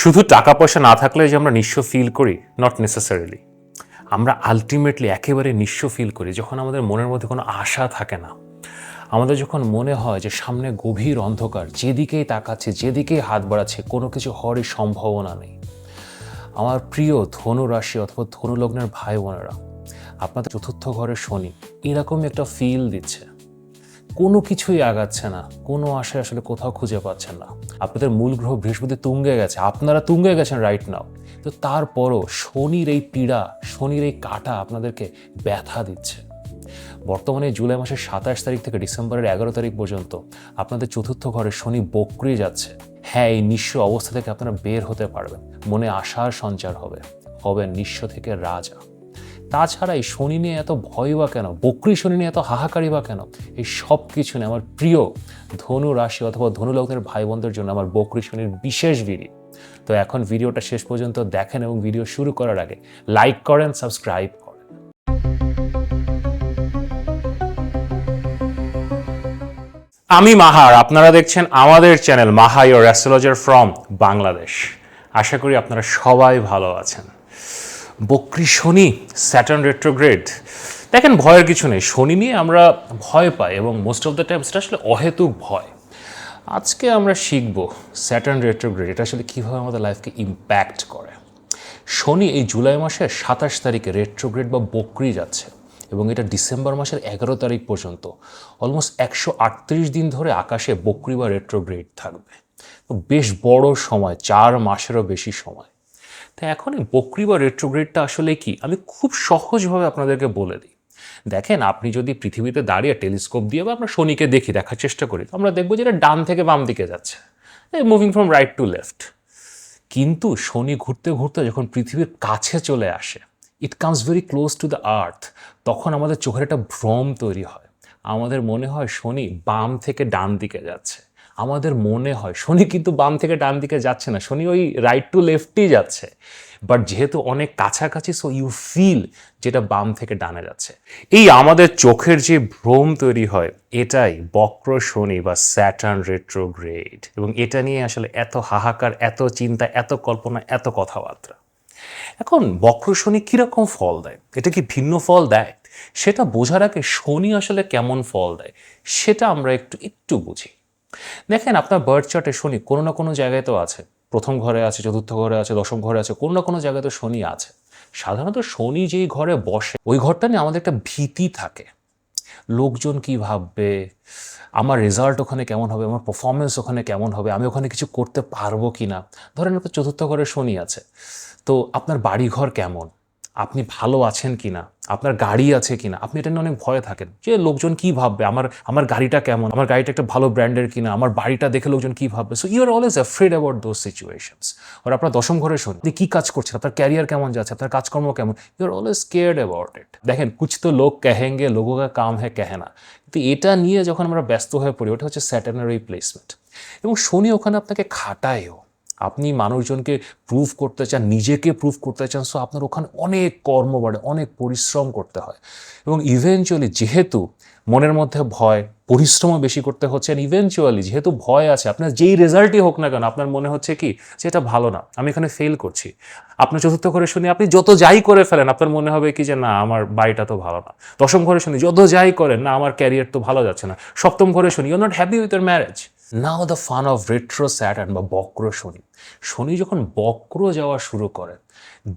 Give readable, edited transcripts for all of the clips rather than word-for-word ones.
শুধু টাকা পয়সা না থাকলে যে আমরা নিঃস্ব ফিল করি, নট নেসেসারিলি। আমরা আলটিমেটলি একেবারে নিঃস্ব ফিল করি যখন আমাদের মনের মধ্যে কোনো আশা থাকে না। আমাদের যখন মনে হয় যে সামনে গভীর অন্ধকার, যেদিকেই তাকাচ্ছে, যেদিকেই হাত বাড়াচ্ছে, কোনো কিছু হওয়ারই সম্ভাবনা নেই। আমার প্রিয় ধনু রাশি অথবা ধনু লগ্নের ভাই বোনেরা, আপনাদের চতুর্থ ঘরের শনি এরকমই একটা ফিল দিচ্ছে। কোনো কিছুই আগাচ্ছে না, কোনো আশায় আসলে কোথাও খুঁজে পাচ্ছেন না। আপনাদের মূল গ্রহ বৃহস্পতি তুঙ্গে গেছে, আপনারা তুঙ্গে গেছেন রাইট নাও, তো তারপরও শনির এই পীড়া, শনির এই কাটা আপনাদেরকে ব্যথা দিচ্ছে। বর্তমানে জুলাই মাসের 27 তারিখ থেকে ডিসেম্বরের 11 তারিখ পর্যন্ত আপনাদের চতুর্থ ঘরে শনি বক্রি যাচ্ছে। হ্যাঁ, এই নিঃস্ব অবস্থা থেকে আপনারা বের হতে পারবেন, মনে আশার সঞ্চার হবে, হবেন নিঃস্ব থেকে রাজা। তাছাড়া এই শনি নিয়ে এত ভয় বা কেন, বক্রি শনি নিয়ে এত হাহাকারি বা কেন, এই সব কিছু নিয়ে আমার প্রিয় ধনু রাশি অথবা ধনু লগ্নের ভাই বোনদের জন্য আমার বক্রি শনির বিশেষ ভিডিও। তো এখন ভিডিওটা শেষ পর্যন্ত দেখেন এবং ভিডিও শুরু করার আগে লাইক করেন, সাবস্ক্রাইব করেন। আমি মাহার, আপনারা দেখছেন আমাদের channel Maha your astrologer from Bangladesh. আশা করি আপনারা সবাই ভালো আছেন। বক্রি শনি, স্যাটার্ন রেট্রোগ্রেড, দেখেন ভয়ের কিছু নেই। শনি নিয়ে আমরা ভয় পাই এবং মোস্ট অফ দ্য টাইম সেটা আসলে অহেতুক ভয়। আজকে আমরা শিখব স্যাটার্ন রেট্রোগ্রেড এটা আসলে কীভাবে আমাদের লাইফকে ইম্প্যাক্ট করে। শনি এই জুলাই মাসের 27 তারিখে রেট্রোগ্রেড বা বক্রি যাচ্ছে এবং এটা ডিসেম্বর মাসের 11 তারিখ পর্যন্ত অলমোস্ট 138 দিন ধরে আকাশে বক্রি বা রেট্রোগ্রেড থাকবে। তো বেশ বড় সময়, 4 মাসেরও বেশি সময়। তো এখন এই বক্রি বা রেট্রোগ্রেডটা আসলে কি, আমি খুব সহজভাবে আপনাদেরকে বলে দিই। দেখেন, আপনি যদি পৃথিবীতে দাঁড়িয়ে টেলিস্কোপ দিয়ে বা আমরা শনিকে দেখার চেষ্টা করি, আমরা দেখবো যে এটা ডান থেকে বাম দিকে যাচ্ছে, moving from right to left. কিন্তু শনি ঘুরতে ঘুরতে যখন পৃথিবীর কাছে চলে আসে, it comes very close to the earth, তখন আমাদের চোখের একটা ভ্রম তৈরি হয়। আমাদের মনে হয় শনি বাম থেকে ডান দিকে যাচ্ছে। আমাদের মনে হয় শনি কিন্তু বাম থেকে ডান দিকে যাচ্ছে না, শনি ওই রাইট টু লেফটই যাচ্ছে। বাট যেহেতু অনেক কাছাকাছি, সো ইউ ফিল যেটা বাম থেকে ডানে যাচ্ছে। এই আমাদের চোখের যে ভ্রম তৈরি হয়, এটাই বক্র শনি বা স্যাটার্ন রেট্রোগ্রেড। এবং এটা নিয়ে আসলে এত হাহাকার, এত চিন্তা, এত কল্পনা, এত কথাবার্তা। এখন বক্র শনি কীরকম ফল দেয়, এটা কি ভিন্ন ফল দেয়, সেটা বোঝার আগে শনি আসলে কেমন ফল দেয় সেটা আমরা একটু বুঝি। দেখেন, আপনার বার্থ চার্টে শনি কোনো না কোনো জায়গায় তো আছে। প্রথম ঘরে আছে, চতুর্থ ঘরে আছে, দশম ঘরে আছে, কোনো না কোনো জায়গায় তো শনি আছে। সাধারণত শনি যেই ঘরে বসে, ওই ঘরটা নিয়ে আমাদের একটা ভীতি থাকে। লোকজন কি ভাববে, আমার রেজাল্ট ওখানে কেমন হবে, আমার পারফরমেন্স ওখানে কেমন হবে, আমি ওখানে কিছু করতে পারবো কি না। ধরেন আপনার চতুর্থ ঘরে শনি আছে, তো আপনার বাড়িঘর কেমন, আপনি ভালো আছেন কি না, আপনার গাড়ি আছে কি না, আপনি এটা নিয়ে অনেক ভয়ে থাকেন যে লোকজন কি ভাববে, আমার গাড়িটা কেমন, আমার গাড়িটা একটা ভালো ব্র্যান্ডের কিনা, আমার বাড়িটা দেখে লোকজন কি ভাববে। So you are always afraid about those situations. আর আপনার দশম ঘরে শনি, আপনি কী কাজ করছেন, আপনার ক্যারিয়ার কেমন যাচ্ছে, আপনার কাজকর্ম কেমন, you are always scared about it. দেখেন, কুছ তো লোক কহেঙ্গে, লোগোं का काम है कहना। কিন্তু এটা নিয়ে যখন আমরা ব্যস্ত হয়ে পড়ি, ওটা হচ্ছে স্যাটার্নের এই প্লেসমেন্ট। এবং শনি ওখানে আপনাকে খাটায়ও। আপনি মানুষজনকে প্রুভ করতে চান, নিজেকে প্রুভ করতে চান, সো আপনার ওখানে অনেক কর্ম বাড়ে, অনেক পরিশ্রম করতে হয়। এবং ইভেনচুয়ালি যেহেতু মনের মধ্যে ভয়, পরিশ্রমও বেশি করতে হচ্ছে, অ্যান্ড ইভেনচুয়ালি যেহেতু ভয় আছে, আপনার যেই রেজাল্টই হোক না কেন, আপনার মনে হচ্ছে কি যে এটা ভালো না, আমি এখানে ফেল করছি। আপনার চতুর্থ ঘরে শুনি আপনি যত যাই করে ফেলেন, আপনার মনে হবে কি যে না, আমার বাড়িটা তো ভালো না। দশম ঘরে শুনি যত যাই করেন, না আমার ক্যারিয়ার তো ভালো যাচ্ছে না। সপ্তম ঘরে শুনি you are not happy with your marriage. Now the fun of retro Saturn বা বক্র শনি। শনি যখন বক্র যাওয়া শুরু করে,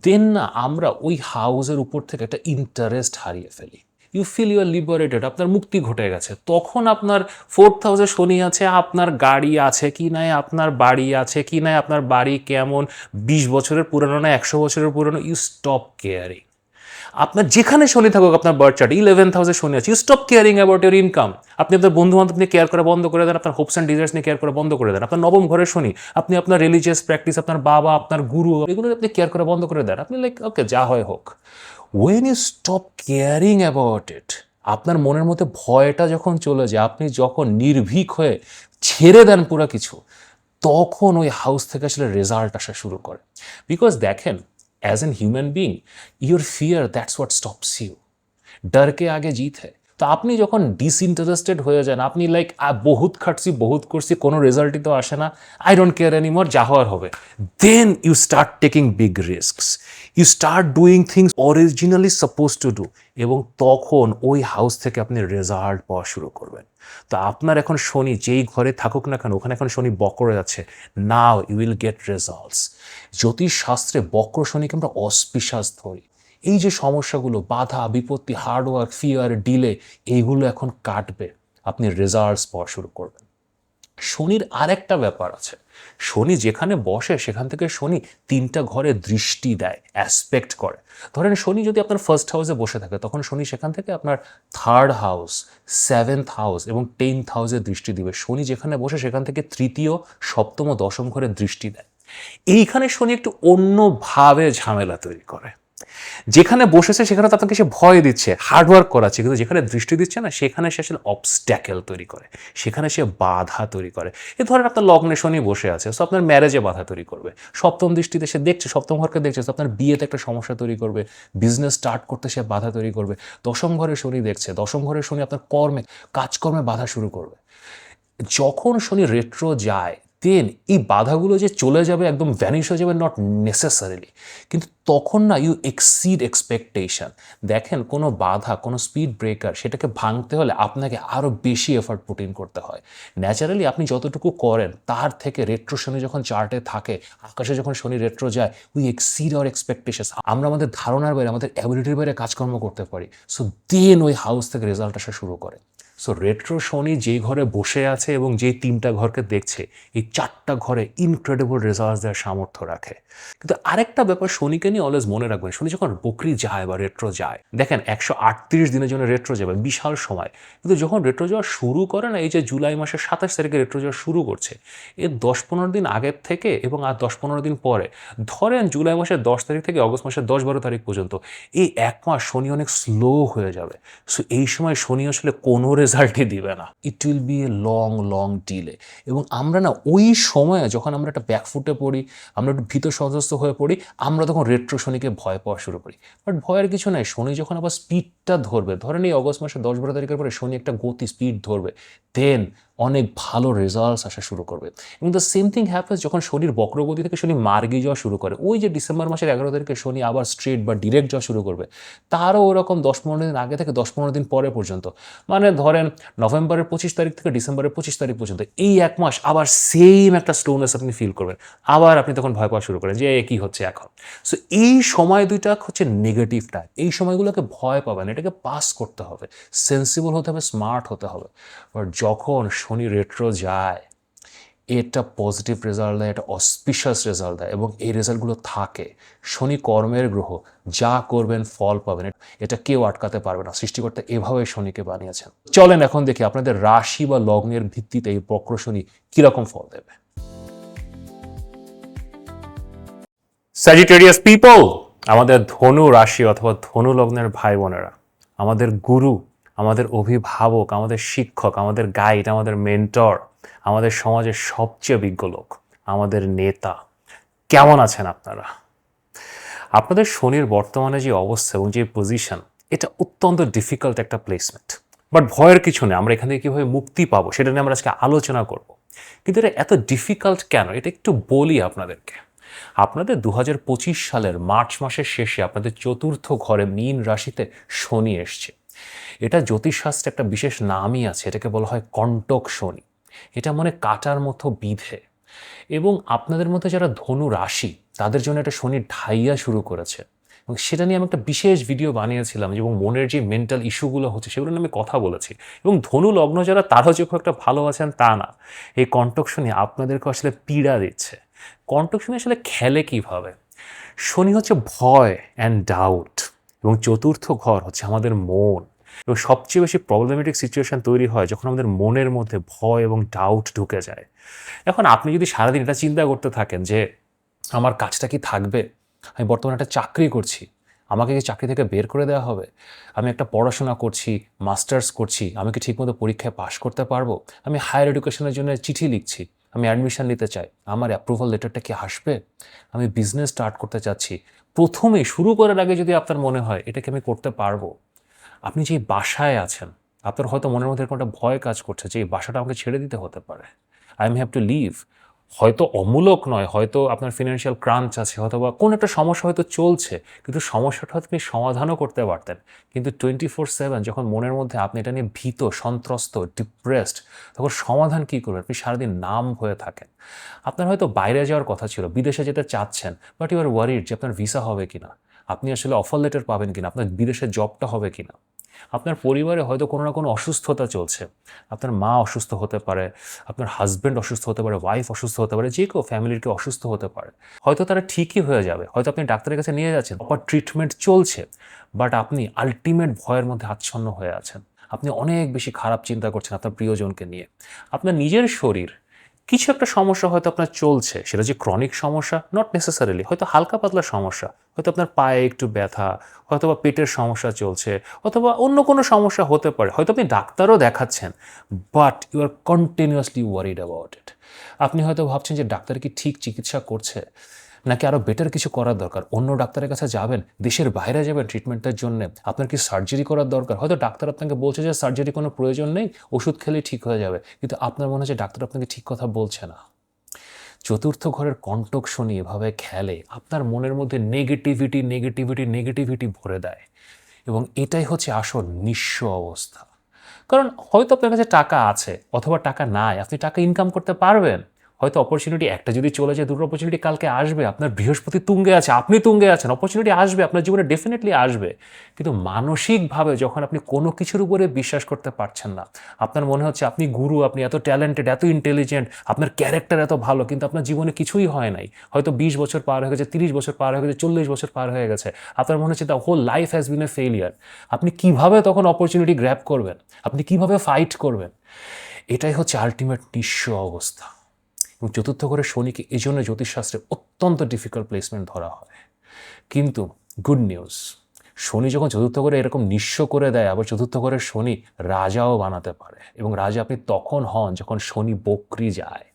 দেন না আমরা ওই হাউসের উপর থেকে একটা ইন্টারেস্ট হারিয়ে ফেলি। You feel you are liberated, আপনার মুক্তি ঘটে গেছে। তখন আপনার 4th হাউসে শনি আছে, আপনার গাড়ি আছে কি নাই, আপনার বাড়ি আছে কি নাই, আপনার বাড়ি কেমন, 20 বছরের পুরনো না 100 বছরের পুরনো, ইউ স্টপ কেয়ারিং। আপনার যেখানে শনি থাকুক, আপনার বার্থ চার্ট 11th হাউসে শনি আছে, you stop caring about your income. আপনি আপনার বন্ধু বান্ধব নিয়ে কেয়ার করা বন্ধ করে দেন, আপনার হোপস অ্যান্ড ডিজায়ার্স নিয়ে কেয়ার করা বন্ধ করে দেন। আপনার নবম ঘরে শনি, আপনি আপনার রিলিজিয়াস প্র্যাকটিস, আপনার বাবা, আপনার গুরু, এগুলো আপনি কেয়ার করা বন্ধ করে দেন। আপনি লাইক ওকে, যা হয় হোক। When you stop caring about it, আপনার মনের মধ্যে ভয়টা যখন চলে যায়, আপনি যখন নির্ভীক হয়ে ছেড়ে দেন পুরো কিছু, তখন ওই হাউস থেকে আসলে রেজাল্ট আসা শুরু করে। বিকজ দেখেন, as an human being your fear that's what stops you. डर के आगे जीत है। তো আপনি যখন ডিসইন্টারেস্টেড হয়ে যান, আপনি লাইক বহুত খাটছি, বহুত করছি, কোনো রেজাল্টই তো আসে না, আই ডোন্ট কেয়ার এনিমোর, যা হওয়ার হবে, then you start taking big risks, you start doing things originally suppose to do, এবং তখন ওই হাউস থেকে আপনি রেজাল্ট পাওয়া শুরু করবেন। তো আপনার এখন শনি যেই ঘরে থাকুক না কেন, ওখানে এখন শনি বক্রে যাচ্ছে, now you will get results. জ্যোতিষ শাস্ত্রে বক্র শনিকে আমরা অস্পিশাস ধরি। এই যে সমস্যাগুলো, বাধা বিপত্তি, হার্ডওয়ার্ক, ফিয়ার, ডিলে, এইগুলো এখন কাটবে, আপনি রেজাল্টস পাওয়া শুরু করবেন। শনির আরেকটা ব্যাপার আছে, শনি যেখানে বসে সেখান থেকে শনি 3টা ঘরে দৃষ্টি দেয়, অ্যাসপেক্ট করে। ধরেন শনি যদি আপনার ফার্স্ট হাউসে বসে থাকে, তখন শনি সেখান থেকে আপনার 3rd হাউস, 7th হাউস এবং 10th হাউসে দৃষ্টি দিবে। শনি যেখানে বসে সেখান থেকে 3য়, 7ম ও 10ম ঘরে দৃষ্টি দেয়। এইখানে শনি একটু অন্যভাবে ঝামেলা তৈরি করে। যেখানে বসেছে সেখানে তো আপনাকে সে ভয় দিচ্ছে, হার্ডওয়ার্ক করাচ্ছে, কিন্তু যেখানে দৃষ্টি দিচ্ছে না সেখানে সে আসলে অবস্ট্যাকেল তৈরি করে, সেখানে সে বাধা তৈরি করে। এ ধরেন আপনার লগ্নে শনি বসে আছে, সো আপনার ম্যারেজে বাধা তৈরি করবে। 7ম দৃষ্টিতে সে দেখছে, 7ম ঘরকে দেখছে, তো আপনার বিয়েতে একটা সমস্যা তৈরি করবে, বিজনেস স্টার্ট করতে সে বাধা তৈরি করবে। 10ম ঘরে শনি দেখছে, 10ম ঘরে শনি আপনার কর্মে, কাজকর্মে বাধা শুরু করবে। যখন শনি রেট্রো যায়, দেন এই বাধাগুলো যে চলে যাবে, একদম ভ্যানিশ হয়ে যাবে, নট নেসেসারিলি, কিন্তু তখন না ইউ এক্সিড এক্সপেকটেশন। দেখেন কোনো বাধা, কোনো স্পিড ব্রেকার, সেটাকে ভাঙতে হলে আপনাকে আরও বেশি এফার্ট পুট ইন করতে হয়। ন্যাচারালি আপনি যতটুকু করেন তার থেকে রেট্রো শনি যখন চার্টে থাকে, আকাশে যখন শনি রেট্রো যায়, উই এক্সিড আওয়ার এক্সপেকটেশন। আমরা আমাদের ধারণার বাইরে, আমাদের অ্যাবিলিটির বাইরে কাজকর্ম করতে পারি। সো দেন ওই হাউস থেকে রেজাল্ট আসা শুরু করে। সো রেট্রো শনি যেই ঘরে বসে আছে এবং যেই 3টা ঘরকে দেখছে, এই 4টা ঘরে ইনক্রেডিবল রেজাল্ট দেওয়ার সামর্থ্য রাখে। কিন্তু আরেকটা ব্যাপার শনিকে নিয়ে অলওয়েজ মনে রাখবেন, শনি যখন বকরি যায় বা রেট্রো যায়, দেখেন 138 দিনের জন্য রেট্রো যাবে, বিশাল সময়। কিন্তু যখন রেট্রো যাওয়া শুরু করে না, এই যে জুলাই মাসের 27 তারিখে রেট্রো যাওয়া শুরু করছে, এর 10-15 দিন আগের থেকে এবং আর 10-15 দিন পরে, ধরেন জুলাই মাসের 10 তারিখ থেকে অগস্ট মাসের 10-12 তারিখ পর্যন্ত, এই 1 মাস শনি অনেক স্লো হয়ে যাবে। সো এই সময় শনি আসলে কোনো রেজাল্টই দিবে না, it will B a long long delay. এবং আমরা না ওই সময়ে যখন আমরা একটা ব্যাকফুটে পড়ি, আমরা একটু ভীত সন্ত্রস্ত হয়ে পড়ি, আমরা তখন রেট্রো শনিকে ভয় পাওয়া শুরু করি। বাট ভয়ের কিছু নাই, শনি যখন আবার স্পিডটা ধরবে, ধরেন এই অগস্ট মাসের 10-12 তারিখের পরে শনি একটা গতি স্পিড ধরবে, দেন অনেক ভালো রেজাল্টস আসা শুরু করবে। এবং দ্য সেম থিং হ্যাপেন্স যখন শনির বক্রগতি থেকে শনি মার্গে যাওয়া শুরু করে। ওই যে ডিসেম্বর মাসের 11 তারিখে শনি আবার স্ট্রেট বা ডিরেক্ট যাওয়া শুরু করবে, তারও ওরকম 10-15 দিন আগে থেকে 10-15 দিন পরে পর্যন্ত, মানে ধরেন নভেম্বরের 25 তারিখ থেকে ডিসেম্বরের 25 তারিখ পর্যন্ত, এই 1 মাস আবার সেম একটা স্লোনেস আপনি ফিল করবেন। আবার আপনি তখন ভয় পাওয়া শুরু করেন যে কি হচ্ছে এখন। সো এই সময় দুইটা হচ্ছে নেগেটিভ টাইম। এই সময়গুলোকে ভয় পাবেন, এটাকে পাস করতে হবে, সেন্সিবল হতে হবে, স্মার্ট হতে হবে। বাট যখন শনি রেট্রো যায়, এটা পজিটিভ রেজাল্ট দেয়, এটা অসপিশাস রেজাল্ট দেয়, এবং এই রেজাল্টগুলো থাকে। শনি কর্মের গ্রহ, যা করবেন ফল পাবেন, এটা কেউ আটকাতে পারবে না। সৃষ্টিকর্তা এভাবে শনিকে বানিয়েছেন। চলেন এখন দেখি আপনাদের রাশি বা লগ্নের ভিত্তিতে এই বক্র শনি কিরকম ফল দেবে। স্যাজিটেরিয়াস পিপল, আমাদের ধনু রাশি অথবা ধনু লগ্নের ভাই বোনেরা, আমাদের গুরু, আমাদের অভিভাবক, আমাদের শিক্ষক, আমাদের গাইড, আমাদের মেন্টর, আমাদের সমাজের সবচেয়ে বিজ্ঞ লোক, আমাদের নেতা, কেমন আছেন আপনারা? আপনাদের শনির বর্তমানে যে অবস্থা এবং যে পজিশন, এটা অত্যন্ত ডিফিকাল্ট একটা প্লেসমেন্ট। বাট ভয়ের কিছু নেই, আমরা এখান থেকে কীভাবে মুক্তি পাবো সেটা নিয়ে আমরা আজকে আলোচনা করব। কিন্তু এটা এত ডিফিকাল্ট কেন, এটা একটু বলি আপনাদেরকে। আপনাদের 2025 সালের মার্চ মাসের শেষে আপনাদের 4র্থ ঘরে মীন রাশিতে শনি এসছে। এটা জ্যোতিষশাস্ত্রে একটা বিশেষ নামই আছে, এটাকে বলা হয় কণ্টক শনি। এটা মনে কাটার মতো বিধে। এবং আপনাদের মধ্যে যারা ধনু রাশি, তাদের জন্য একটা শনি ঢাইয়া শুরু করেছে, এবং সেটা নিয়ে আমি একটা বিশেষ ভিডিও বানিয়েছিলাম, এবং মনের যে মেন্টাল ইস্যুগুলো হচ্ছে সেগুলো নিয়ে আমি কথা বলেছি। এবং ধনু লগ্ন যারা, তারাও যে খুব একটা ভালো আছেন তা না। এই কণ্টক শনি আপনাদেরকে আসলে পীড়া দিচ্ছে। কণ্টক শনি আসলে খেলে কিভাবে? শনি হচ্ছে ভয় অ্যান্ড ডাউট, এবং 4র্থ ঘর হচ্ছে আমাদের মন। এবং সবচেয়ে বেশি প্রবলেমেটিক সিচুয়েশন তৈরি হয় যখন আমাদের মনের মধ্যে ভয় এবং ডাউট ঢুকে যায়। এখন আপনি যদি সারাদিন এটা চিন্তা করতে থাকেন যে আমার কাজটা কি থাকবে, আমি বর্তমানে একটা চাকরি করছি, আমাকে কি চাকরি থেকে বের করে দেওয়া হবে, আমি একটা পড়াশোনা করছি, মাস্টার্স করছি, আমি কি ঠিকমতো পরীক্ষায় পাশ করতে পারবো, আমি হায়ার এডুকেশনের জন্য চিঠি লিখছি, আমি অ্যাডমিশন নিতে চাই, আমার অ্যাপ্রুভাল লেটারটা কি আসবে, আমি বিজনেস স্টার্ট করতে চাচ্ছি। প্রথমে শুরু করার আগে যদি আপনার মনে হয় এটা কি আমি করতে পারবো, আপনি যে বাসায় আছেন, আপনার হয়তো মনের মধ্যে এরকম একটা ভয় কাজ করছে যে এই বাসাটা আমাকে ছেড়ে দিতে হতে পারে, I am have to leave. হয়তো অমূলক নয়, হয়তো আপনার ফিনান্সিয়াল ক্রাঞ্চ আছে, হয়তো বা কোনো একটা সমস্যা হয়তো চলছে, কিন্তু সমস্যাটা হয়তো আপনি সমাধানও করতে পারতেন। কিন্তু 24/7 যখন মনের মধ্যে আপনি এটা নিয়ে ভীত, সন্ত্রস্ত, ডিপ্রেসড, তখন সমাধান কী করবেন? আপনি সারাদিন নাম হয়ে থাকেন। আপনার হয়তো বাইরে যাওয়ার কথা ছিল, বিদেশে যেতে চাচ্ছেন, বাট ইউ আর ওয়ারিড যে আপনার ভিসা হবে কিনা, আপনি আসলে অফার লেটার পাবেন কিনা, আপনার বিদেশে জবটা হবে কিনা। আপনার পরিবারে হয়তো কোনো না কোনো অসুস্থতা চলছে, আপনার মা অসুস্থ হতে পারে, আপনার হাজব্যান্ড অসুস্থ হতে পারে, ওয়াইফ অসুস্থ হতে পারে, যে কেউ ফ্যামিলির কেউ অসুস্থ হতে পারে। হয়তো তারা ঠিকই হয়ে যাবে, হয়তো আপনি ডাক্তারের কাছে নিয়ে যাচ্ছেন, প্রপার ট্রিটমেন্ট চলছে, বাট আপনি আলটিমেট ভয়ের মধ্যে আচ্ছন্ন হয়ে আছেন। আপনি অনেক বেশি খারাপ চিন্তা করছেন আপনার প্রিয়জনকে নিয়ে। আপনার নিজের শরীর কিছু একটা সমস্যা হয়তো আপনার চলছে, সেটা যে ক্রনিক সমস্যা নট নেসেসারিলি, হয়তো হালকা পাতলা সমস্যা, হয়তো আপনার পায়ে একটু ব্যথা, হয়তো বা পেটের সমস্যা চলছে, অথবা অন্য কোনো সমস্যা হতে পারে, হয়তো আপনি ডাক্তারও দেখাচ্ছেন, but you are continuously worried about it. আপনি হয়তো ভাবছেন যে ডাক্তার কি ঠিক চিকিৎসা করছে, নাকি আরও বেটার কিছু করার দরকার, অন্য ডাক্তারের কাছে যাবেন, দেশের বাইরে যাবেন ট্রিটমেন্টের জন্য, আপনার কি সার্জারি করার দরকার, হয়তো ডাক্তার আপনাকে বলছে যে সার্জারি কোনো প্রয়োজন নেই, ওষুধ খেলেই ঠিক হয়ে যাবে, কিন্তু আপনার মনে হচ্ছে ডাক্তার আপনাকে ঠিক কথা বলছে না। চতুর্থ ঘরের কণ্টক শনি এভাবে খেলে আপনার মনের মধ্যে নেগেটিভিটি নেগেটিভিটি নেগেটিভিটি ভরে দেয়, এবং এটাই হচ্ছে আসল নিঃস্ব অবস্থা। কারণ হয়তো আপনার কাছে টাকা আছে অথবা টাকা নাই, আপনি টাকা ইনকাম করতে পারবেন, হয়তো অপরচুনিটি একটা যদি চলে যায়, দুটো অপরচুনিটি কালকে আসবে, আপনার বৃহস্পতি তুঙ্গে আছে, আপনি তুঙ্গে আছেন, অপরচুনিটি আসবে, আপনার জীবনে ডেফিনেটলি আসবে। কিন্তু মানসিকভাবে যখন আপনি কোনো কিছুর উপরে বিশ্বাস করতে পারছেন না, আপনার মনে হচ্ছে আপনি গুরু, আপনি এত ট্যালেন্টেড, এত ইন্টেলিজেন্ট, আপনার ক্যারেক্টার এত ভালো, কিন্তু আপনার জীবনে কিছুই হয় নাই, হয়তো 20 বছর পার হয়ে গেছে, 30 বছর পার হয়ে গেছে, 40 বছর পার হয়ে গেছে, আপনার মনে হচ্ছে the whole life has been a failure. আপনি কিভাবে তখন অপরচুনিটি গ্র্যাব করবেন, আপনি কিভাবে ফাইট করবেন? এটাই হচ্ছে আলটিমেট নিঃস্ব অবস্থা। এবং চতুর্থ ঘরে শনিকে এই জন্য জ্যোতিষশাস্ত্রে অত্যন্ত ডিফিকাল্ট প্লেসমেন্ট ধরা হয়। কিন্তু গুড নিউজ, শনি যখন চতুর্থ ঘরে এরকম নিঃস্ব করে দেয়, আবার চতুর্থ ঘরের শনি রাজাও বানাতে পারে, এবং রাজা আপনি তখন হন যখন শনি বক্রি যায়।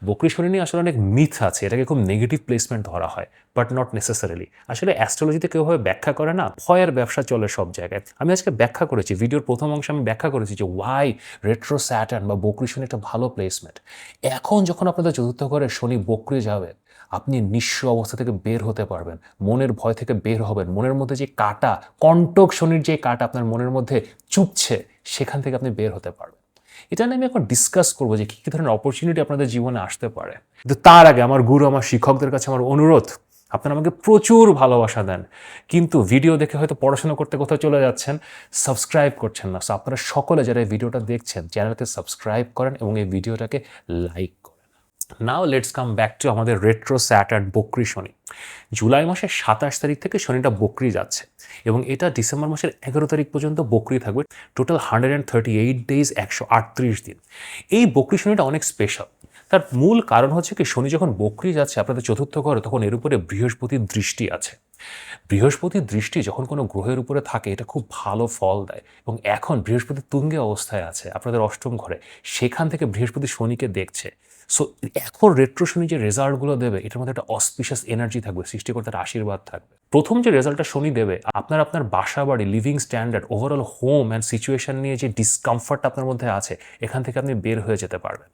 বক্রি শনি নিয়ে আসলে অনেক মিথ আছে, এটাকে খুব নেগেটিভ প্লেসমেন্ট ধরা হয়, বাট নট নেসেসারিলি। আসলে অ্যাস্ট্রোলজিতে কেউভাবে ব্যাখ্যা করে না, ভয়ের ব্যবসা চলে সব জায়গায়। আমি আজকে ব্যাখ্যা করেছি, ভিডিওর প্রথম অংশে আমি ব্যাখ্যা করেছি যে ওয়াই রেট্রো স্যাটার্ন বা বক্রি শনি একটা ভালো প্লেসমেন্ট। এখন যখন আপনাদের চতুর্থ ঘরে শনি বক্রি যাবে, আপনি নিঃস্ব অবস্থা থেকে বের হতে পারবেন, মনের ভয় থেকে বের হবেন, মনের মধ্যে যে কাটা, কণ্টক শনির যে কাটা আপনার মনের মধ্যে চুপছে, সেখান থেকে আপনি বের হতে পারবেন। এটা নিয়ে আমি এখন ডিসকাস করবো যে কী কী ধরনের অপরচুনিটি আপনাদের জীবনে আসতে পারে। কিন্তু তার আগে আমার গুরু, আমার শিক্ষকদের কাছে আমার অনুরোধ, আপনারা আমাকে প্রচুর ভালোবাসা দেন, কিন্তু ভিডিও দেখে হয়তো পড়াশোনা করতে কোথাও চলে যাচ্ছেন, সাবস্ক্রাইব করছেন না। সো আপনারা সকলে যারা এই ভিডিওটা দেখছেন, চ্যানেলকে সাবস্ক্রাইব করেন এবং এই ভিডিওটাকে লাইক করেন। Now let's come back to আমাদের রেট্রো স্যাটার্ন বক্রি শনি। জুলাই মাসের 27 তারিখ থেকে শনিটা বক্রি যাচ্ছে, এবং এটা ডিসেম্বর মাসের 11 তারিখ পর্যন্ত বক্রি থাকবে। টোটাল 138 ডেজ, 138 দিন। এই বক্রি শনিটা অনেক স্পেশাল। তার মূল কারণ হচ্ছে কি, শনি যখন বক্রি যাচ্ছে আপনাদের চতুর্থ ঘরে, তখন এর উপরে বৃহস্পতির দৃষ্টি আছে। বৃহস্পতির দৃষ্টি যখন কোনো গ্রহের উপরে থাকে, এটা খুব ভালো ফল দেয়, এবং এখন বৃহস্পতি তুঙ্গে অবস্থায় আছে আপনাদের অষ্টম ঘরে, সেখান থেকে বৃহস্পতি শনিকে দেখছে। সো এখন রেট্রো শনি যে রেজাল্টগুলো দেবে, এটার মধ্যে একটা অসপিশিয়াস এনার্জি থাকবে, সৃষ্টিকর্তার আশীর্বাদ থাকবে। প্রথম যে রেজাল্টটা শনি দেবে, আপনার বাসা বাড়ি, living standard, overall home and situation নিয়ে যে ডিসকমফর্ট আপনার মধ্যে আছে, এখান থেকে আপনি বের হয়ে যেতে পারবেন।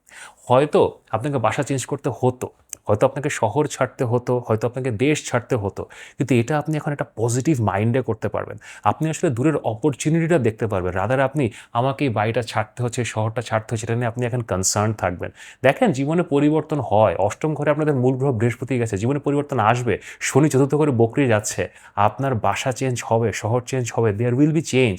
হয়তো আপনাকে বাসা চেঞ্জ করতে হতো, হয়তো আপনাকে শহর ছাড়তে হতো, হয়তো আপনাকে দেশ ছাড়তে হতো, কিন্তু এটা আপনি এখন একটা পজিটিভ মাইন্ডে করতে পারবেন। আপনি আসলে দূরের অপরচুনিটিটা দেখতে পারবেন, রাদার আপনি আমাকে এই বাড়িটা ছাড়তে হচ্ছে, শহরটা ছাড়তে হচ্ছে, এটা নিয়ে আপনি এখন কনসার্ন থাকবেন। দেখেন, জীবনে পরিবর্তন হয়। অষ্টম ঘরে আপনাদের মূল গ্রহ বৃহস্পতি গেছে, জীবনে পরিবর্তন আসবে। শনি চতুর্থ ঘরে বক্রি যাচ্ছে, আপনার বাসা চেঞ্জ হবে, শহর চেঞ্জ হবে, there will be change,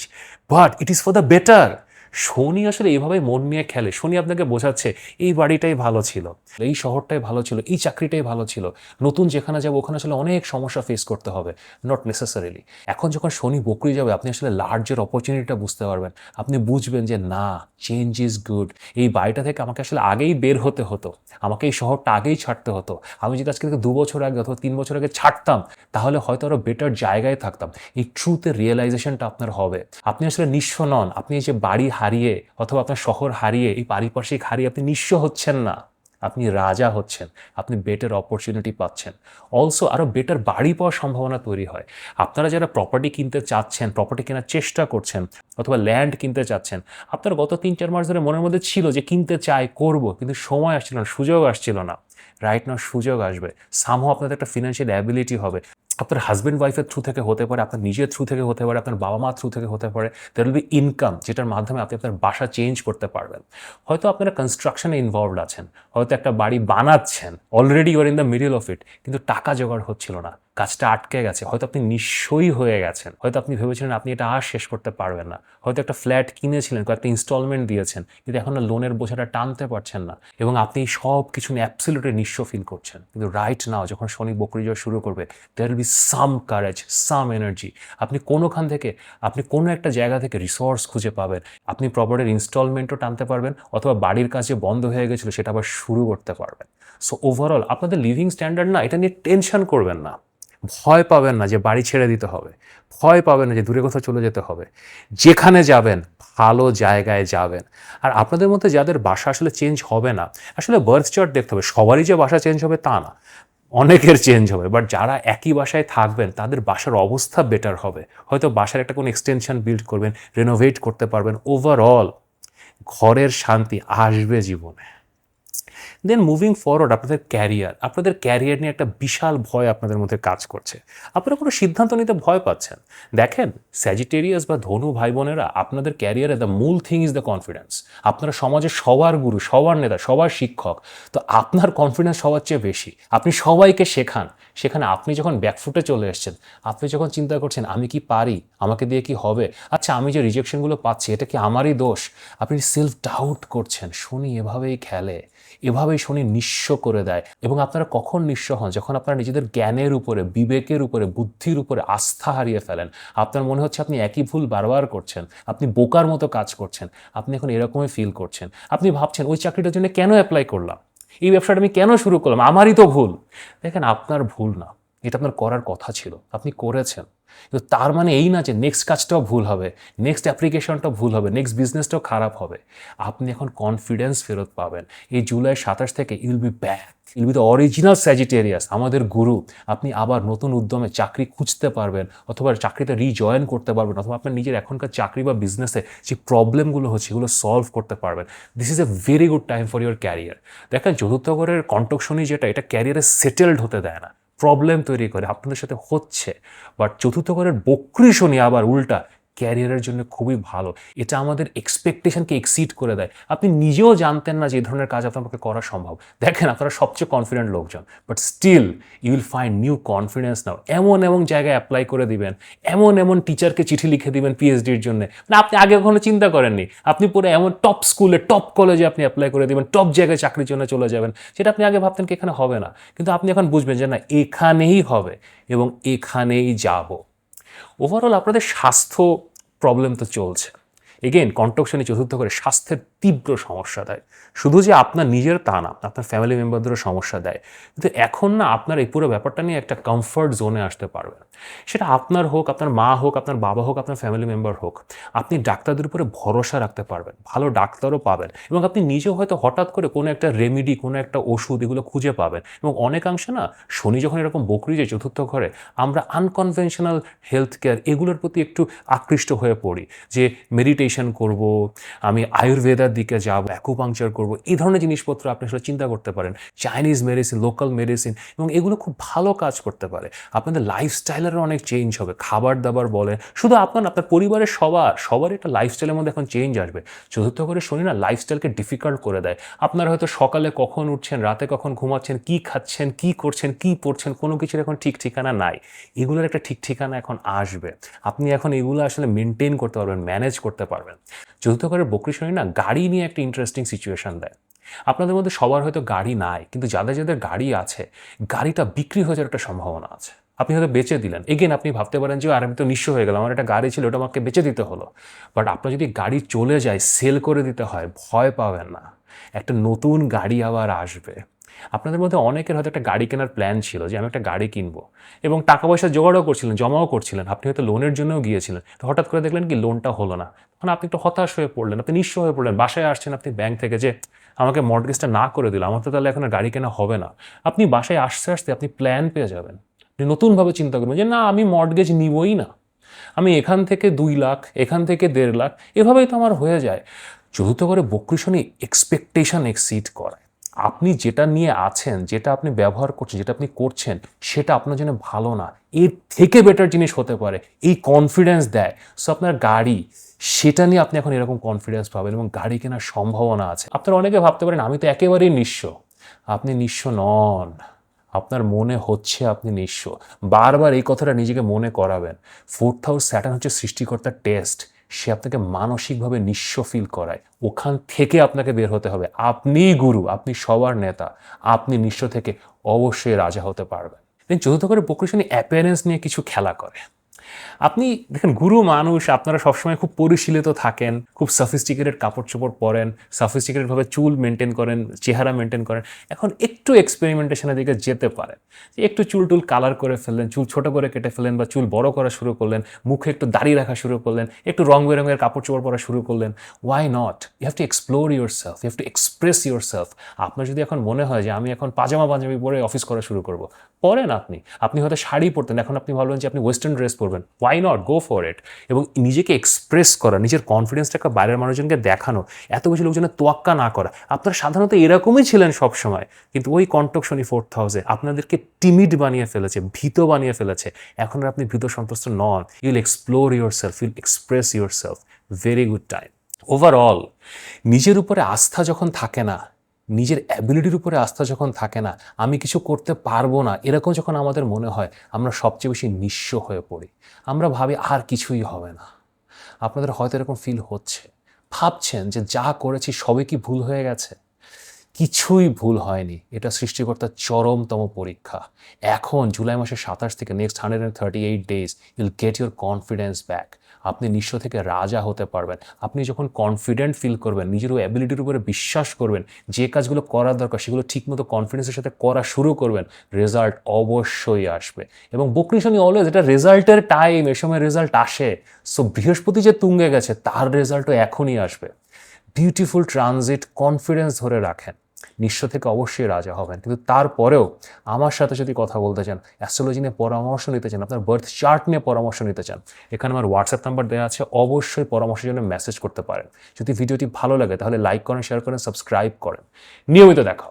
but it is for the better. শনি আসলে এইভাবে মন নিয়ে খেলে। শনি আপনাকে বোঝাচ্ছে এই বাড়িটাই ভালো ছিল, এই শহরটাই ভালো ছিল, এই চাকরিটাই ভালো ছিল, নতুন যেখানে যাবো ওখানে আসলে অনেক সমস্যা ফেস করতে হবে, নট নেসেসারিলি। এখন যখন শনি বকরি যাবে, আপনি আসলে লার্জের অপরচুনিটিটা বুঝতে পারবেন। আপনি বুঝবেন যে না, চেঞ্জ ইজ গুড। এই বাড়িটা থেকে আমাকে আসলে আগেই বের হতে হতো, আমাকে এই শহরটা আগেই ছাড়তে হতো। আমি যদি আজকে থেকে 2 বছর আগে অথবা 3 বছর আগে ছাড়তাম, তাহলে হয়তো আরও বেটার জায়গায় থাকতাম। এই ট্রুথের রিয়েলাইজেশনটা আপনার হবে। আপনি আসলে নিঃস্ব নন। আপনি এই যে বাড়ি হারিয়ে অথবা আপনার শহর হারিয়ে, এই পারিপার্শ্বিক হারিয়ে আপনি নিঃস্ব হচ্ছেন না। আপনি রাজা হচ্ছেন, আপনি বেটার অপরচুনিটি পাচ্ছেন, অলসো আরও বেটার বাড়ি পাওয়ার সম্ভাবনা তৈরি হয়। আপনারা যারা প্রপার্টি কিনতে চাচ্ছেন, প্রপার্টি কেনার চেষ্টা করছেন, অথবা ল্যান্ড কিনতে চাচ্ছেন, আপনার গত 3-4 মাস ধরে মনের মধ্যে ছিল যে কিনতে চাই, করব, কিন্তু সময় আসছিল না, সুযোগ আসছিল না। রাইট নাও সুযোগ আসবে, সামহাও আপনাদের একটা ফিনান্সিয়াল অ্যাবিলিটি হবে। আপনার হাজব্যান্ড ওয়াইফের থ্রু থেকে হতে পারে, আপনার নিজের থ্রু থেকে হতে পারে, আপনার বাবা মা থ্রু থেকে হতে পারে। দেয়ার উইল বি ইনকাম, যেটার মাধ্যমে আপনি আপনার বাসা চেঞ্জ করতে পারবেন। হয়তো আপনারা কনস্ট্রাকশনে ইনভলভড আছেন, হয়তো একটা বাড়ি বানাচ্ছেন, already your in the middle of it, কিন্তু টাকা জোগাড় হচ্ছিল না, কাজটা আটকে গেছে, হয়তো আপনি নিঃস্বই হয়ে গেছেন, হয়তো আপনি ভেবেছিলেন আপনি এটা আর শেষ করতে পারবেন না, হয়তো একটা ফ্ল্যাট কিনেছিলেন, কয়েকটা ইনস্টলমেন্ট দিয়েছেন, কিন্তু এখন লোনের বোঝাটা টানতে পারছেন না, এবং আপনি সব কিছু নিয়ে অ্যাবসলিউটলি নিঃস্ব ফিল করছেন। কিন্তু রাইট নাও যখন শনি বকরি জয় শুরু করবে, there will be some courage, some energy. আপনি কোনোখান থেকে, আপনি কোনো একটা জায়গা থেকে রিসোর্স খুঁজে পাবেন, আপনি প্রপার্টির ইনস্টলমেন্টও টানতে পারবেন, অথবা বাড়ির কাজ যে বন্ধ হয়ে গেছিলো সেটা আবার শুরু করতে পারবেন। সো ওভারঅল আপনাদের লিভিং স্ট্যান্ডার্ড না, এটা নিয়ে টেনশন করবেন না, ভয় পাবেন না যে বাড়ি ছেড়ে দিতে হবে, ভয় পাবেন না যে দূরে কোথাও চলে যেতে হবে। যেখানে যাবেন ভালো জায়গায় যাবেন। আর আপনাদের মধ্যে যাদের বাসা আসলে চেঞ্জ হবে না, আসলে বার্থ চার্ট দেখতে হবে, সবারই যে বাসা চেঞ্জ হবে তা না, অনেকের চেঞ্জ হবে, বাট যারা একই বাসায় থাকবেন তাদের বাসার অবস্থা বেটার হবে। হয়তো বাসার একটা কোনো এক্সটেনশন বিল্ড করবেন, রেনোভেট করতে পারবেন, ওভারঅল ঘরের শান্তি আসবে জীবনে। দেন মুভিং ফরওয়ার্ড, আপনাদের ক্যারিয়ার নিয়ে একটা বিশাল ভয় আপনাদের মধ্যে কাজ করছে। আপনারা কোনো সিদ্ধান্ত নিতে ভয় পাচ্ছেন। দেখেন, স্যাজিটেরিয়াস বা ধনু ভাই বোনেরা, আপনাদের ক্যারিয়ারে দ্য মূল থিং ইজ দ্য কনফিডেন্স। আপনারা সমাজের সবার গুরু, সবার নেতা, সবার শিক্ষক, তো আপনার কনফিডেন্স সবার চেয়ে বেশি। আপনি সবাইকে শেখান। সেখানে আপনি যখন ব্যাকফুটে চলে এসেছেন, আপনি যখন চিন্তা করছেন আমি কি পারি, আমাকে দিয়ে কি হবে, আচ্ছা আমি যে রিজেকশনগুলো পাচ্ছি এটা কি আমারই দোষ, আপনি সেলফ ডাউট করছেন। শনি এভাবেই খেলে, এভাবেই শনি নিঃস্ব করে দেয়। এবং আপনারা কখন নিঃস্ব হন? যখন আপনারা নিজেদের জ্ঞানের উপরে, বিবেকের উপরে, বুদ্ধির উপরে আস্থা হারিয়ে ফেলেন। আপনার মনে হচ্ছে আপনি একই ভুল বারবার করছেন, আপনি বোকার মতো কাজ করছেন, আপনি এখন এরকমই ফিল করছেন। আপনি ভাবছেন ওই চাকরিটার জন্য কেন অ্যাপ্লাই করলাম, এই ব্যবসাটা আমি কেন শুরু করলাম, আমারই তো ভুল। দেখেন, আপনার ভুল না, এটা আপনার করার কথা ছিল, আপনি করেছেন। কিন্তু তার মানে এই না যে নেক্সট কাজটাও ভুল হবে, নেক্সট অ্যাপ্লিকেশনটাও ভুল হবে, নেক্সট বিজনেসটাও খারাপ হবে। আপনি এখন কনফিডেন্স ফেরত পাবেন। এই জুলাই 27 থেকে you'll be back, you'll be the original Sagittarius, আমাদের গুরু। আপনি আবার নতুন উদ্যমে চাকরি খুঁজতে পারবেন, অথবা চাকরিতে রিজয়েন করতে পারবেন, অথবা আপনার নিজের এখনকার চাকরি বা বিজনেসে যে প্রবলেমগুলো হচ্ছে এগুলো সলভ করতে পারবেন। This is a very good time for your career. দেখেন, চতুর্থ ঘরের কন্টক শনি যেটা, এটা ক্যারিয়ারে সেটেলড হতে দেয় না, প্রবলেম তৈরি করে। আপনাদের সাথে হচ্ছে, বাট চতুর্থ ঘরের বক্রী শনি আবার উল্টা ক্যারিয়ারের জন্য খুবই ভালো। এটা আমাদের এক্সপেকটেশনকে এক্সিড করে দেয়। আপনি নিজেও জানতেন না যে এই ধরনের কাজ আপনার পক্ষে করা সম্ভব। দেখেন, আপনারা সবচেয়ে কনফিডেন্ট লোকজন, but still you will find new confidence now. এমন এমন জায়গায় অ্যাপ্লাই করে দিবেন, এমন এমন টিচারকে চিঠি লিখে দিবেন পিএইচডির জন্য, না আপনি আগে কখনো চিন্তা করেননি। আপনি পুরো এমন টপ স্কুলে, টপ কলেজে আপনি অ্যাপ্লাই করে দিবেন, টপ জায়গায় চাকরির জন্য চলে যাবেন, যেটা আপনি আগে ভাবতেন কি এখানে হবে না, কিন্তু আপনি এখন বুঝবেন যে না, এখানেই হবে এবং এখানেই যাব। ওভারঅল আপনাদের স্বাস্থ্য প্রবলেম তো চলছে। এগেন, কন্টক শনি চতুর্থ করে স্বাস্থ্যের তীব্র সমস্যা দেয়। শুধু যে আপনার নিজের তা না, আপনার ফ্যামিলি মেম্বারদেরও সমস্যা দেয়। কিন্তু এখন না, আপনার এই পুরো ব্যাপারটা নিয়ে একটা কমফর্ট জোনে আসতে পারবেন। সেটা আপনার হোক, আপনার মা হোক, আপনার বাবা হোক, আপনার ফ্যামিলি মেম্বার হোক, আপনি ডাক্তারদের উপরে ভরসা রাখতে পারবেন, ভালো ডাক্তারও পাবেন, এবং আপনি নিজেও হয়তো হঠাৎ করে কোনো একটা রেমেডি, কোনো একটা ওষুধ এগুলো খুঁজে পাবেন। এবং অনেকাংশে না, শনি যখন এরকম বকরি যে চতুর্থ ঘরে, আমরা আনকনভেনশনাল হেলথ কেয়ার এগুলোর প্রতি একটু আকৃষ্ট হয়ে পড়ি, যে মেডিটেশন করব, আমি আয়ুর্বেদার দিকে যাব, অ্যাকুপাংচার করব, এই ধরনের জিনিসপত্র আপনি আসলে চিন্তা করতে পারেন। চাইনিজ মেডিসিন, লোকাল মেডিসিন, এবং এগুলো খুব ভালো কাজ করতে পারে। আপনাদের লাইফস্টাইলেরও অনেক চেঞ্জ হবে, খাবার দাবার বলেন, শুধু আপনার পরিবারের সবার একটা লাইফস্টাইলের মধ্যে এখন চেঞ্জ আসবে। চতুর্থ করে শনি না লাইফস্টাইলকে ডিফিকাল্ট করে দেয়। আপনারা হয়তো সকালে কখন উঠছেন, রাতে কখন ঘুমাচ্ছেন, কি খাচ্ছেন, কি করছেন, কি পড়ছেন, কোনো কিছুর এখন ঠিক ঠিকানা নাই। এগুলোর একটা ঠিক ঠিকানা এখন আসবে। আপনি এখন এগুলো আসলে মেনটেন করতে পারবেন, ম্যানেজ করতে পারবেন। চতুর্থ ঘরের বকরি শনি না গাড়ি নিয়ে একটা ইন্টারেস্টিং সিচুয়েশন দেয়। আপনাদের মধ্যে সবার হয়তো গাড়ি নাই, কিন্তু যাদের যাদের গাড়ি আছে, গাড়িটা বিক্রি হয়ে যাওয়ার একটা সম্ভাবনা আছে। আপনি হয়তো বেচে দিলেন, এগেন আপনি ভাবতে পারেন যে আর আমি তো নিঃস্ব হয়ে গেলাম, আমার একটা গাড়ি ছিল, ওটা আমাকে বেচে দিতে হলো। বাট আপনার যদি গাড়ি চলে যায়, সেল করে দিতে হয়, ভয় পাবেন না, একটা নতুন গাড়ি আবার আসবে। আপনাদের মধ্যে অনেকের হয়তো একটা গাড়ি কেনার প্ল্যান ছিল, যে আমি একটা গাড়ি কিনবো, এবং টাকা পয়সা জোগাড়ও করছিলেন, জমাও করছিলেন, আপনি হয়তো লোনের জন্যও গিয়েছিলেন। তো হঠাৎ করে দেখলেন কি লোনটা হলো না, তখন আপনি একটু হতাশ হয়ে পড়লেন, আপনি নিঃস্ব হয়ে পড়লেন। বাসায় আসছেন আপনি ব্যাংক থেকে, যে আমাকে মর্টগেজটা না করে দিল, আমার তো তাহলে এখন আর গাড়ি কেনা হবে না। আপনি বাসায় আসতে আসতে আপনি প্ল্যান পেয়ে যাবেন, নতুনভাবে চিন্তা করবেন যে না আমি মর্টগেজ নিবই না, আমি এখান থেকে 2 লাখ, এখান থেকে 1.5 লাখ, এভাবেই তো আমার হয়ে যায়। চতুর্থ করে বকরি শুনি এক্সপেকটেশন এক্সিড করে। আপনি যেটা নিয়ে আছেন, যেটা আপনি ব্যবহার করছেন, যেটা আপনি করছেন, সেটা আপনার জন্য ভালো না, এর থেকে বেটার জিনিস হতে পারে, এই কনফিডেন্স দেয়। সো আপনার গাড়ি, সেটা নিয়ে আপনি এখন এরকম কনফিডেন্স পাবেন এবং গাড়ি কেনার সম্ভাবনা আছে। আপনারা অনেকে ভাবতে পারেন আমি তো একেবারেই নিঃস্ব। আপনি নিঃস্ব নন, আপনার মনে হচ্ছে আপনি নিঃস্ব। বারবার এই কথাটা নিজেকে মনে করাবেন। ফোর্থ হাউস স্যাটার্ন হচ্ছে সৃষ্টিকর্তার টেস্ট, সে আপনাকে মানসিকভাবে নিঃস্ব ফিল করায়, ওখান থেকে আপনাকে বের হতে হবে। আপনিই গুরু, আপনি সবার নেতা, আপনি নিঃস্ব থেকে অবশ্যই রাজা হতে পারবেন। দেন চতুর্থ করে বকরি শনি অ্যাপিয়ারেন্স নিয়ে কিছু খেলা করে। আপনি দেখেন গুরু মানুষ, আপনারা সবসময় খুব পরিশীলিত থাকেন, খুব সফিস্টিকেটেড কাপড় চোপড় পরেন, সফিস্টিকেটেডভাবে চুল মেনটেন করেন, চেহারা মেনটেন করেন। এখন একটু এক্সপেরিমেন্টেশনের দিকে যেতে পারেন, যে একটু চুল টুল কালার করে ফেললেন, চুল ছোট করে কেটে ফেললেন বা চুল বড় করা শুরু করলেন, মুখে একটু দাড়ি রাখা শুরু করলেন, একটু রং বেরঙের কাপড় চোপড় পরা শুরু করলেন। Why not? You have to explore yourself, you have to express yourself. আপনার যদি এখন মনে হয় যে আমি এখন পাজামা পাঞ্জাবি পরে অফিস করা শুরু করব, পরেন। আপনি হয়তো শাড়ি পরতেন, এখন আপনি ভাবলেন যে আপনি ওয়েস্টার্ন ড্রেস পরবেন। Why not? Go for it. এবং নিজেকে এক্সপ্রেস করা, নিজের কনফিডেন্সটাকে বাইরের মানুষজনকে দেখানো, এত বেশি লোকজনের তোয়াক্কা না করা। আপনারা সাধারণত এরকমই ছিলেন সব সময়, কিন্তু ওই কন্টক শনি ফোর্থ হাউসে আপনাদেরকে টিমিড বানিয়ে ফেলেছে, ভীত বানিয়ে ফেলেছে। এখন আর আপনি ভীত সন্ত্রস্ত নন। You'll explore yourself, you'll express yourself. Very good time. Overall নিজের উপরে আস্থা যখন থাকে না, নিজের অ্যাবিলিটির উপরে আস্থা যখন থাকে না, আমি কিছু করতে পারবো না, এরকম যখন আমাদের মনে হয়, আমরা সবচেয়ে বেশি নিঃস্ব হয়ে পড়ি। আমরা ভাবি আর কিছুই হবে না। আপনাদের হয়তো এরকম ফিল হচ্ছে, ভাবছেন যে যা করেছি সবই কি ভুল হয়ে গেছে? কিছুই ভুল হয়নি। এটা সৃষ্টিকর্তার চরমতম পরীক্ষা। এখন জুলাই মাসের 27 থেকে next 138 days Yule get your confidence back. আপনি নিঃস্ব থেকে রাজা হতে পারবেন। আপনি যখন কনফিডেন্ট ফিল করবেন, নিজের অ্যাবিলিটির উপরে বিশ্বাস করবেন, যে কাজগুলো করার দরকার সেগুলো ঠিকমতো কনফিডেন্সের সাথে করা শুরু করবেন, রেজাল্ট অবশ্যই আসবে। এবং বকরি শনি অলওয়েজ এটা রেজাল্টের টাইম, এ সময় রেজাল্ট আসে। সো বৃহস্পতি যে তুঙ্গে গেছে, তার রেজাল্টও এখনই আসবে। বিউটিফুল ট্রানজিট, কনফিডেন্স ধরে রাখেন, নিঃস্ব থেকে অবশ্যই রাজা হবেন। কিন্তু তারপরেও আমার সাথে যদি কথা বলতে চান, অ্যাস্ট্রোলজি নিয়ে পরামর্শ নিতে চান, আপনার বার্থ চার্ট নিয়ে পরামর্শ নিতে চান, এখানে আমার হোয়াটসঅ্যাপ নাম্বার দেওয়া আছে, অবশ্যই পরামর্শের জন্য মেসেজ করতে পারেন। যদি ভিডিওটি ভালো লাগে তাহলে লাইক করেন, শেয়ার করেন, সাবস্ক্রাইব করেন। নিয়মিত দেখা।